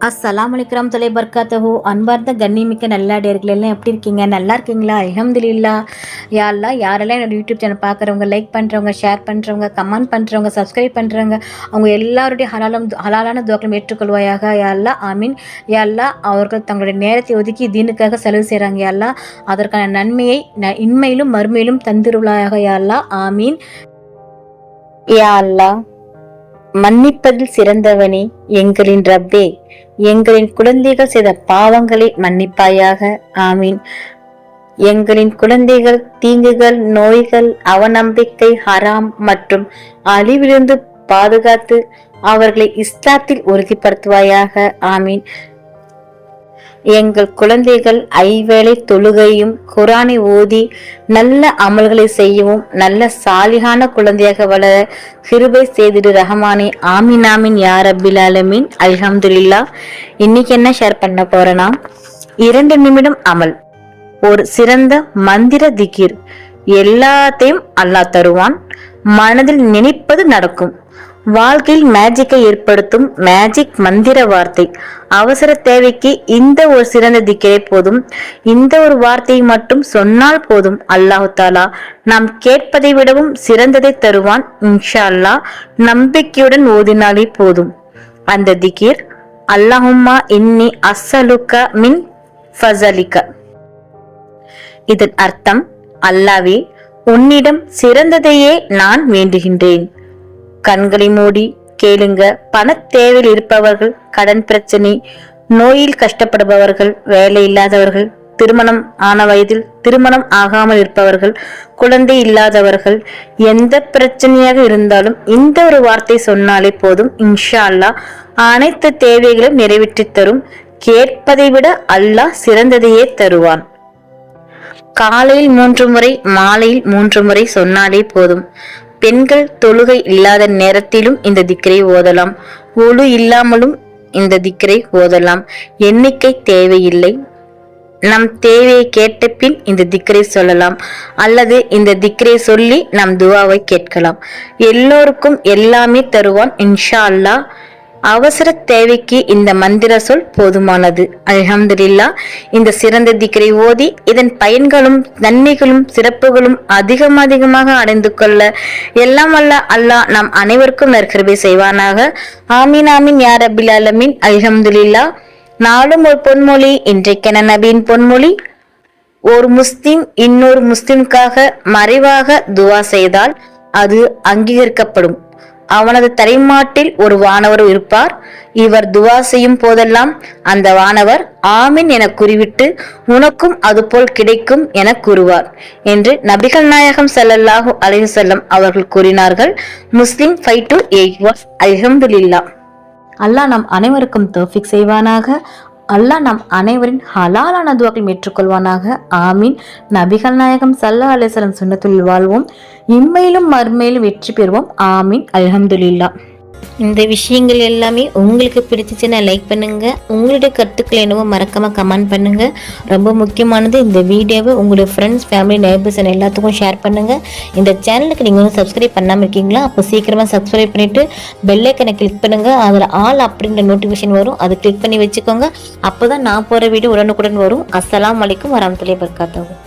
அஸ்ஸலாமு அலைக்கும் தொலை பர்காத்தஹு. அன்பார்ந்த கண்ணிமிக்க நல்லாடியர்கள் எல்லாம் எப்படி இருக்கீங்க? நல்லா இருக்கீங்களா? அல்ஹம்துலில்லாஹ். யா அல்லாஹ், யாரெல்லாம் என்னோட யூடியூப் சேனல் பார்க்குறவங்க, லைக் பண்ணுறவங்க, ஷேர் பண்ணுறவங்க, கமெண்ட் பண்ணுறவங்க, சப்ஸ்கிரைப் பண்ணுறவங்க, அவங்க எல்லாருடைய ஹலாலான துவாக்களும் ஏற்றுக்கொள்வாயாக. யா அல்லாஹ், ஆமீன். யா அல்லாஹ், அவர்கள் தங்களுடைய நேரத்தை ஒதுக்கி தீனுக்காக செலவு செய்கிறாங்க. யா அல்லாஹ், அதற்கான நன்மையை இன்மையிலும் மறுமையிலும் தந்திருவாயாக. யா அல்லாஹ், ஆமீன். யா அல்லாஹ், மன்னிப்பதில் சிறந்தவனே, எங்களின் ரப்பே, எங்களின் குழந்தைகள் செய்த பாவங்களை மன்னிப்பாயாக. ஆமீன். எங்களின் குழந்தைகள் தீங்குகள், நோய்கள், அவநம்பிக்கை, ஹராம் மற்றும் அழிவிலிருந்து பாதுகாத்து அவர்களை இஸ்லாத்தில் உறுதிப்படுத்துவாயாக. ஆமீன். எங்கள் குழந்தைகள் ஐவேளை தொழுகையும் குரானை ஓதி நல்ல அமல்களை செய்யவும் நல்ல சாலிகான குழந்தையாக வளர கிருபை செய்திடு ரஹமானே. ஆமீன் ஆமீன் யா ரப்பில் ஆலமீன். அல்ஹம்துலில்லாஹ். இன்னைக்கு என்ன ஷேர் பண்ண போறேன்னா, 2 நிமிடம் அமல், ஒரு சிறந்த மந்திர திகிர். எல்லாத்தையும் அல்லாஹ் தருவான். மனதில் நினைப்பது நடக்கும். வாழ்க்கையில் மேஜிக்கை ஏற்படுத்தும் மேஜிக் மந்திர வார்த்தை. அவசர தேவைக்கு இந்த ஒரு சிறந்த திக்கரே போதும். இந்த ஒரு வார்த்தையை மட்டும் சொன்னால் போதும். அல்லாஹு தாலா நாம் கேட்பதை விடவும் சிறந்ததை தருவான் இன்ஷா அல்லாஹ். நம்பிக்கையுடன் ஓதினாலே போதும். அந்த திகிர், அல்லாஹும்மா இன்னி அஸ்ஸலுக மின் ஃபஸலிக. இதன் அர்த்தம், அல்லாவே, உன்னிடம் சிறந்ததையே நான் வேண்டுகின்றேன். கண்களை மூடி கேளுங்க. பண தேவையில் இருப்பவர்கள், கடன் பிரச்சனை, நோயில் கஷ்டப்படுபவர்கள், வேலை இல்லாதவர்கள், திருமணம் ஆன வயதில் திருமணம் ஆகாமல் இருப்பவர்கள், குழந்தை இல்லாதவர்கள், எந்த பிரச்சனையாக இருந்தாலும் இந்த ஒரு வார்த்தை சொன்னாலே போதும். இன்ஷா அல்லாஹ் அனைத்து தேவைகளும் நிறைவேற்றி தரும். கேட்பதை விட அல்லாஹ் சிறந்ததையே தருவான். காலையில் 3 முறை, மாலையில் 3 முறை சொன்னாலே போதும். பெண்கள் தொழுகை இல்லாத நேரத்திலும் இந்த திக்ரை ஓதலாம். ஒழு இல்லாமலும் இந்த திக்ரை ஓதலாம். எண்ணிக்கை தேவையில்லை. நம் தேவையை கேட்ட பின் இந்த திக்ரை சொல்லலாம், அல்லது இந்த திக்ரை சொல்லி நம் துவாவை கேட்கலாம். எல்லோருக்கும் எல்லாமே தருவான் இன்ஷா அல்லாஹ். அவசர தேவைக்கு இந்த மந்திர சொல் போதுமானது. அல்ஹம்துலில்லாஹ். இந்த சிறந்த திக்ரை ஓதி இதன் பயன்களும் நன்மைகளும் சிறப்புகளும் அதிகமாக அடைந்து கொள்ள எல்லாம் வல்ல அல்லாஹ் நாம் அனைவருக்கும் நற்கிருபை செய்வானாக. ஆமீன் ஆமீன் யா ரப்பில் ஆலமீன். அல்ஹம்துலில்லாஹ். நாளும் ஒரு பொன்மொழி. இன்றைக்கென நபியின் பொன்மொழி: ஒரு முஸ்லிம் இன்னொரு முஸ்லிம்காக மறைவாக துவா செய்தால் அது அங்கீகரிக்கப்படும். அவனது தலைமாட்டில் ஒரு வானவர் இருப்பார். இவர் துவா செய்யும் போதெல்லாம் அந்த வானவர் ஆமீன் என குறிவிட்டு உனக்கும் அதுபோல் கிடைக்கும் என கூறுவார் என்று நபிகள் நாயகம் ஸல்லல்லாஹு அலைஹி வஸல்லம் அவர்கள் கூறினார்கள். முஸ்லிம் 5-8. அல்ஹம்துலில்லாஹ். அல்லாஹ் நம் அனைவருக்கும் தௌஃபீக் செய்வானாக. அல்லாஹ் நம் அனைவரின் ஹலாலான துவாக்களை ஏற்றுக்கொள்வானாக. ஆமீன். நபிகள் நாயகம் ஸல்லல்லாஹு அலைஹி வஸல்லம் சுன்னத்துல் வாழ்வோம். இம்மையிலும் மறுமையிலும் வெற்றி பெறுவோம். ஆமீன். அல்ஹம்துலில்லாஹ். இந்த விஷயங்கள் எல்லாமே உங்களுக்கு பிடிச்சிச்சுன்னா லைக் பண்ணுங்க. உங்களுடைய கருத்துக்கள் என்னவோ மறக்காம கமெண்ட் பண்ணுங்க. ரொம்ப முக்கியமானது, இந்த வீடியோவை உங்களுடைய ஃப்ரெண்ட்ஸ், ஃபேமிலி, நெய்பர்ஸ் எல்லாத்துக்கும் ஷேர் பண்ணுங்க. இந்த சேனலுக்கு நீங்கள் வந்து சப்ஸ்கிரைப் பண்ணாமல் இருக்கீங்களா? அப்போ சீக்கிரமாக சப்ஸ்கிரைப் பண்ணிட்டு பெல் ஐக்கனை கிளிக் பண்ணுங்க. அதில் ஆல் அப்படின்ற நோட்டிஃபிகேஷன் வரும், அதை கிளிக் பண்ணி வச்சுக்கோங்க. அப்போதான் நான் போகிற வீடியோ உடனுக்குடன் வரும். அஸ்ஸலாமு அலைக்கும் வரஹ்மத்துல்லாஹி வபரகாத்துஹு.